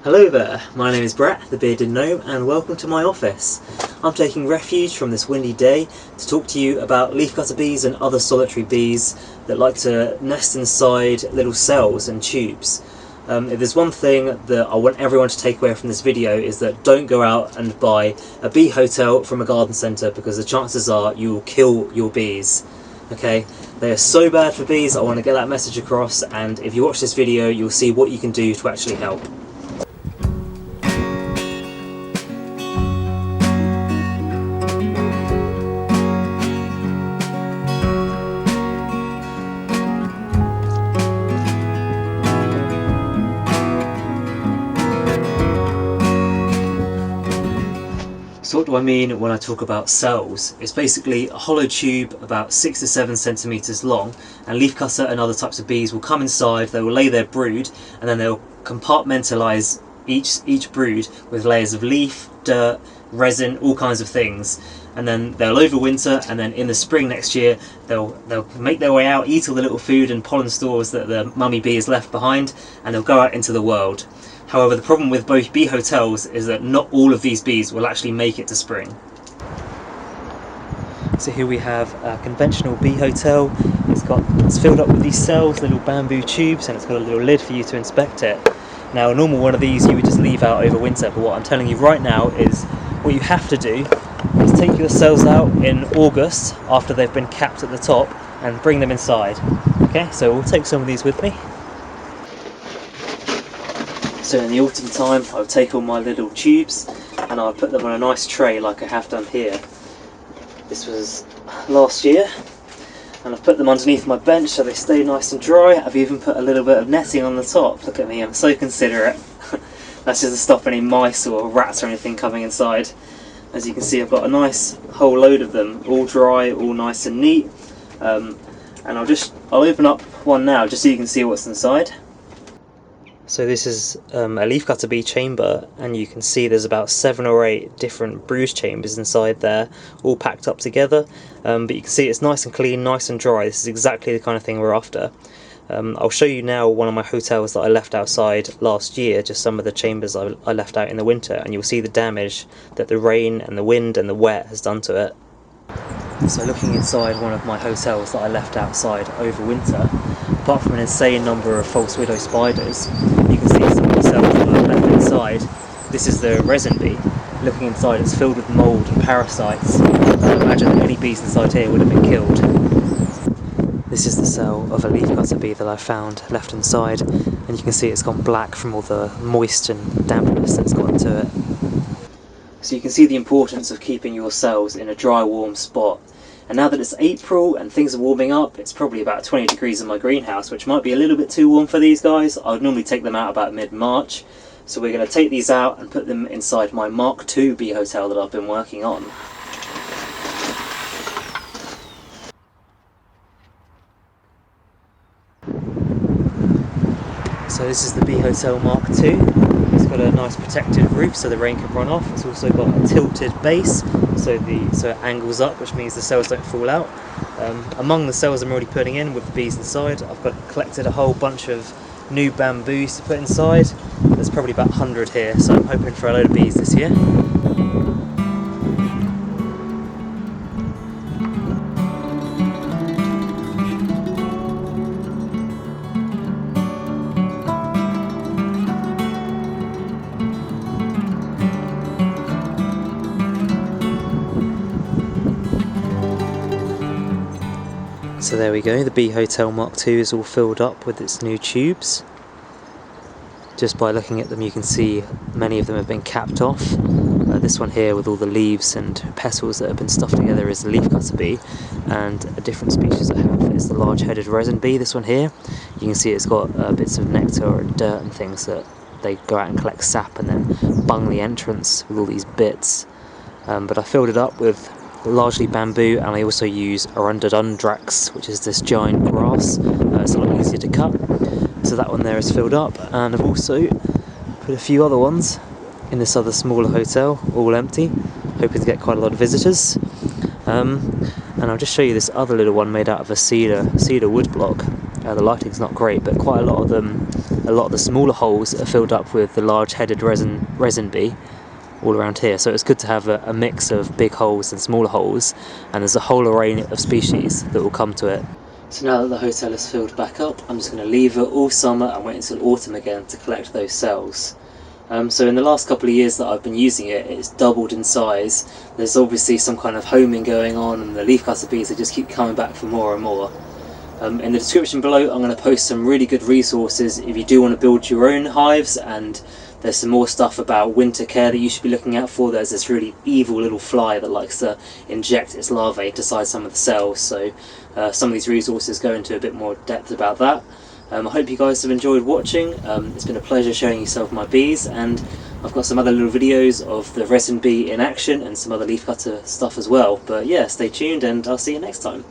Hello there, my name is Brett, the Bearded Gnome, and welcome to my office. I'm taking refuge from this windy day to talk to you about leafcutter bees and other solitary bees that like to nest inside little cells and tubes. If there's one thing that I want everyone to take away from this video is that don't go out and buy a bee hotel from a garden centre, because the chances are you will kill your bees. Okay, they are so bad for bees. I want to get that message across, and if you watch this video you'll see what you can do to actually help. So what do I mean when I talk about cells? It's basically a hollow tube about 6 to 7 centimetres long, and leafcutter and other types of bees will come inside, they will lay their brood, and then they'll compartmentalise each brood with layers of leaf, dirt, resin, all kinds of things. And then they'll overwinter, and then in the spring next year they'll make their way out, eat all the little food and pollen stores that the mummy bee has left behind, and they'll go out into the world. However, the problem with both bee hotels is that not all of these bees will actually make it to spring. So here we have a conventional bee hotel. It's filled up with these cells, little bamboo tubes, and it's got a little lid for you to inspect it. Now, a normal one of these you would just leave out over winter, but what I'm telling you right now is what you have to do is take your cells out in August after they've been capped at the top and bring them inside. Okay, so we'll take some of these with me. So in the autumn time I would take all my little tubes and I would put them on a nice tray like I have done here. This was last year, and I've put them underneath my bench so they stay nice and dry. I've even put a little bit of netting on the top. Look at me, I'm so considerate. That's just to stop any mice or rats or anything coming inside. As you can see, I've got a nice whole load of them, all dry, all nice and neat. And I'll open up one now just so you can see what's inside. So this is a leafcutter bee chamber, and you can see there's about 7 or 8 different brood chambers inside there, all packed up together. But you can see it's nice and clean, nice and dry. This is exactly the kind of thing we're after. I'll show you now one of my hotels that I left outside last year, just some of the chambers I left out in the winter, and you'll see the damage that the rain and the wind and the wet has done to it. So looking inside one of my hotels that I left outside over winter, apart from an insane number of false widow spiders, you can see some of the cells that I've left inside. This is the resin bee. Looking inside, it's filled with mould and parasites. I imagine that any bees inside here would have been killed. This is the cell of a leafcutter bee that I found left inside, and you can see it's gone black from all the moist and dampness that's got into it. So you can see the importance of keeping your cells in a dry, warm spot. And now that it's April and things are warming up, it's probably about 20 degrees in my greenhouse, which might be a little bit too warm for these guys. I would normally take them out about mid-March. So we're going to take these out and put them inside my Mark II bee hotel that I've been working on. So this is the bee hotel Mark II. It's got a nice protected roof so the rain can run off. It's also got a tilted base so it angles up, which means the cells don't fall out. Among the cells I'm already putting in with the bees inside, I've collected a whole bunch of new bamboos to put inside. There's probably about 100 here, so I'm hoping for a load of bees this year. So there we go, the bee hotel Mark II is all filled up with its new tubes. Just by looking at them you can see many of them have been capped off. This one here with all the leaves and petals that have been stuffed together is the leafcutter bee, and a different species I have is the large-headed resin bee, this one here. You can see it's got bits of nectar and dirt and things that they go out and collect sap and then bung the entrance with all these bits. But I filled it up with largely bamboo, and I also use Arundodundrax, which is this giant grass. It's a lot easier to cut. So that one there is filled up, and I've also put a few other ones in this other smaller hotel, all empty, hoping to get quite a lot of visitors. And I'll just show you this other little one made out of a cedar wood block. The lighting's not great, but quite a lot of them a lot of the smaller holes are filled up with the large-headed resin bee all around here. So it's good to have a mix of big holes and smaller holes, and there's a whole array of species that will come to it. So now that the hotel is filled back up, I'm just going to leave it all summer and wait until autumn again to collect those cells. So in the last couple of years that I've been using it, it's doubled in size. There's obviously some kind of homing going on, and the leafcutter bees, they just keep coming back for more and more. In the description below I'm going to post some really good resources if you do want to build your own hives, and there's some more stuff about winter care that you should be looking out for. There's this really evil little fly that likes to inject its larvae inside some of the cells, so some of these resources go into a bit more depth about that. I hope you guys have enjoyed watching. It's been a pleasure showing you some of my bees, and I've got some other little videos of the resin bee in action and some other leafcutter stuff as well. But yeah, stay tuned and I'll see you next time.